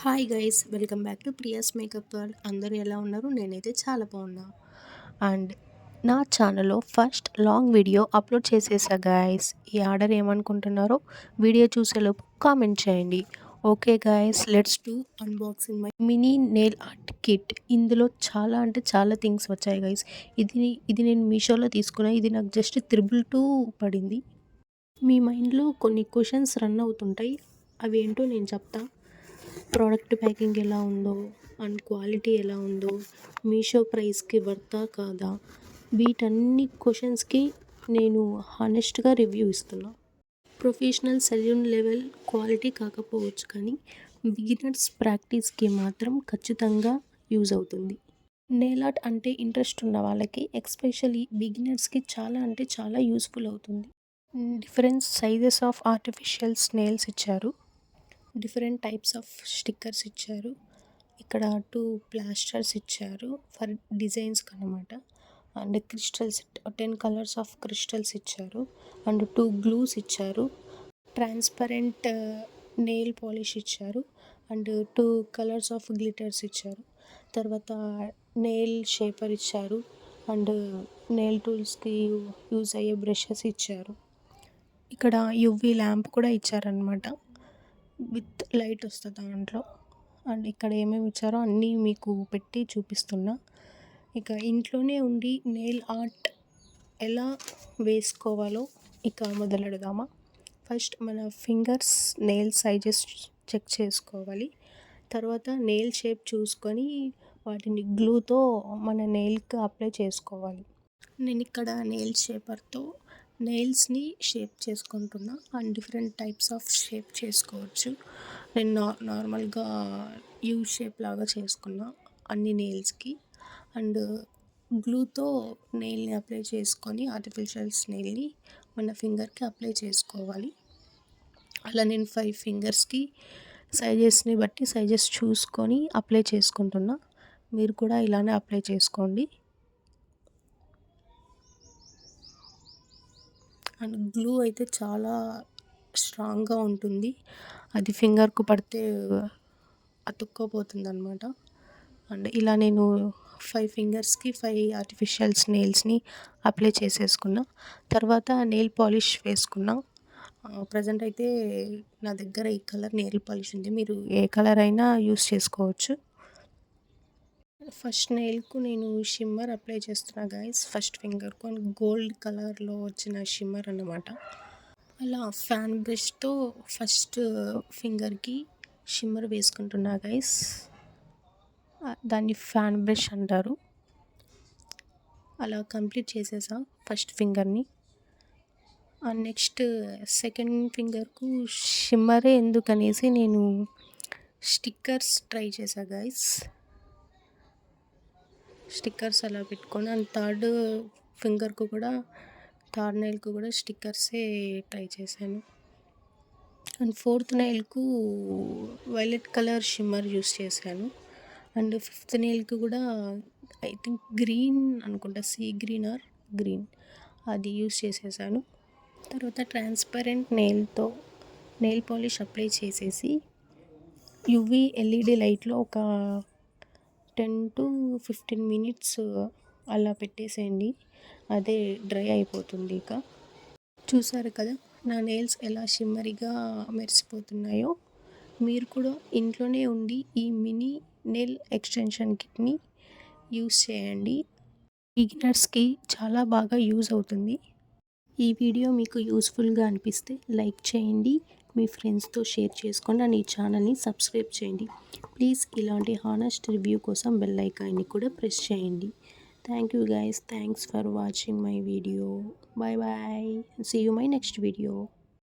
Hi guys, welcome back to Priya's makeup world. అందరూ ఎలా ఉన్నారు? నేనైతే చాలా బాగున్నా. అండ్ నా ఛానల్లో ఫస్ట్ లాంగ్ వీడియో అప్లోడ్ చేసేసా గైస్. ఈ ఆర్డర్ ఏమనుకుంటున్నారో వీడియో చూసేలోపు కామెంట్ చేయండి. Okay guys, let's do unboxing my mini nail art kit. ఇందులో చాలా అంటే చాలా థింగ్స్ వచ్చాయి గైస్. ఇది నేను మీషోలో తీసుకున్నా. ఇది నాకు జస్ట్ 222 పడింది. మీ మైండ్లో కొన్ని క్వశ్చన్స్ రన్ అవుతుంటాయి. అవి ఏంటో నేను చెప్తా. ప్రోడక్ట్ ప్యాకింగ్ ఎలా ఉందో అండ్ క్వాలిటీ ఎలా ఉందో, మీషో ప్రైస్కి వర్తా కాదా, వీటన్ని క్వశ్చన్స్కి నేను హానెస్ట్గా రివ్యూ ఇస్తున్నా. ప్రొఫెషనల్ సెలూన్ లెవెల్ క్వాలిటీ కాకపోవచ్చు, కానీ బిగినర్స్ ప్రాక్టీస్కి మాత్రం ఖచ్చితంగా యూజ్ అవుతుంది. నెయిల్ ఆర్ట్ అంటే ఇంట్రెస్ట్ ఉన్న వాళ్ళకి, ఎస్పెషల్లీ బిగినర్స్కి చాలా అంటే చాలా యూస్ఫుల్ అవుతుంది. Different sizes of artificial nails ఇచ్చారు. డిఫరెంట్ టైప్స్ ఆఫ్ స్టిక్కర్స్ ఇచ్చారు. ఇక్కడ 2 ప్లాస్టర్స్ ఇచ్చారు ఫర్ డిజైన్స్కి అనమాట. And crystals 10 colours of crystals ఇచ్చారు. అండ్ 2 గ్లూస్ ఇచ్చారు. ట్రాన్స్పరెంట్ నెయిల్ పాలిష్ ఇచ్చారు. అండ్ 2 కలర్స్ ఆఫ్ గ్లిటర్స్ ఇచ్చారు. తర్వాత నెయిల్ షేపర్ ఇచ్చారు. అండ్ నెయిల్ టూల్స్కి యూజ్ అయ్యే బ్రషెస్ ఇచ్చారు. ఇక్కడ యువి ల్యాంప్ కూడా ఇచ్చారనమాట. విత్ లైట్ వస్తుంది దాంట్లో. అండ్ ఇక్కడ ఏమేమి ఇచ్చారో అన్నీ మీకు పెట్టి చూపిస్తున్నా. ఇక ఇంట్లోనే ఉండి నెయిల్ ఆర్ట్ ఎలా వేసుకోవాలో ఇక మొదలెడదామా. ఫస్ట్ మన ఫింగర్స్ నెయిల్ సైజెస్ చెక్ చేసుకోవాలి. తర్వాత నెయిల్ షేప్ చూసుకొని వాటిని గ్లూతో మన నెయిల్కి అప్లై చేసుకోవాలి. నేను ఇక్కడ నెయిల్ షేపర్తో నెయిల్స్ని షేప్ చేసుకుంటున్నా. And different types of shape చేసుకోవచ్చు. నేను నార్మల్గా యూ షేప్ లాగా చేసుకున్నా అన్ని నెయిల్స్కి. అండ్ గ్లూతో నెయిల్ని అప్లై చేసుకొని ఆర్టిఫిషియల్స్ నెయిల్ని మన ఫింగర్కి అప్లై చేసుకోవాలి. అలా నేను 5 ఫింగర్స్కి సైజెస్ని బట్టి సైజెస్ చూసుకొని అప్లై చేసుకుంటున్నా. మీరు కూడా ఇలానే అప్లై చేసుకోండి. అండ్ గ్లూ అయితే చాలా స్ట్రాంగ్గా ఉంటుంది. అది ఫింగర్కు పడితే అతుక్కోపోతుంది అనమాట. అండ్ ఇలా నేను 5 ఫింగర్స్కి 5 ఆర్టిఫిషియల్స్ నెయిల్స్ని అప్లై చేసేసుకున్నా. తర్వాత నెయిల్ పాలిష్ వేసుకున్నా. ప్రజెంట్ అయితే నా దగ్గర ఈ కలర్ నెయిల్ పాలిష్ ఉంది. మీరు ఏ కలర్ అయినా యూస్ చేసుకోవచ్చు. ఫస్ట్ నెయిల్కు నేను షిమ్మర్ అప్లై చేస్తున్నా గైస్. ఫస్ట్ ఫింగర్కు అండ్ గోల్డ్ కలర్లో వచ్చిన షిమ్మర్ అన్నమాట. అలా ఫ్యాన్ బ్రష్తో ఫస్ట్ ఫింగర్కి షిమ్మర్ వేసుకుంటున్నా గైస్. దాన్ని ఫ్యాన్ బ్రష్ అంటారు. అలా కంప్లీట్ చేసేసా ఫస్ట్ ఫింగర్ని. అండ్ నెక్స్ట్ సెకండ్ ఫింగర్కు షిమ్మరే ఎందుకనేసి నేను స్టిక్కర్స్ ట్రై చేశా గైస్. స్టిక్కర్స్ అలా పెట్టుకొని అండ్ థర్డ్ ఫింగర్కు కూడా థర్డ్ నెయిల్కు కూడా స్టిక్కర్సే ట్రై చేశాను. And fourth నెయిల్కు violet colour shimmer use చేశాను. అండ్ ఫిఫ్త్ నెయిల్కి కూడా ఐ థింక్ గ్రీన్ అనుకుంటా, సీ గ్రీన్ ఆర్ గ్రీన్, అది యూస్ చేసేసాను. తర్వాత ట్రాన్స్పరెంట్ నెయిల్తో నెయిల్ పాలిష్ అప్లై చేసేసి యువి ఎల్ఈడి లైట్లో ఒక 10 to 15 మినిట్స్ అలా పెట్టేసేయండి. అదే డ్రై అయిపోతుంది. ఇక చూసారు కదా నా నెయిల్స్ ఎలా షిమ్మరీగా మెరిసిపోతున్నాయో. మీరు కూడా ఇంట్లోనే ఉండి ఈ మినీ నెయిల్ ఎక్స్టెన్షన్ కిట్ని యూస్ చేయండి. బిగినర్స్కి చాలా బాగా యూజ్ అవుతుంది. ఈ వీడియో మీకు యూస్ఫుల్గా అనిపిస్తే లైక్ చేయండి, మీ ఫ్రెండ్స్తో షేర్ చేసుకోండి అండ్ ఈ ఛానల్ని సబ్స్క్రైబ్ చేయండి. ప్లీజ్ ఇలాంటి హానెస్ట్ రివ్యూ కోసం బెల్ ఐకాన్ని కూడా ప్రెస్ చేయండి. Thank you guys. Thanks for watching my video. Bye bye. See you my next video.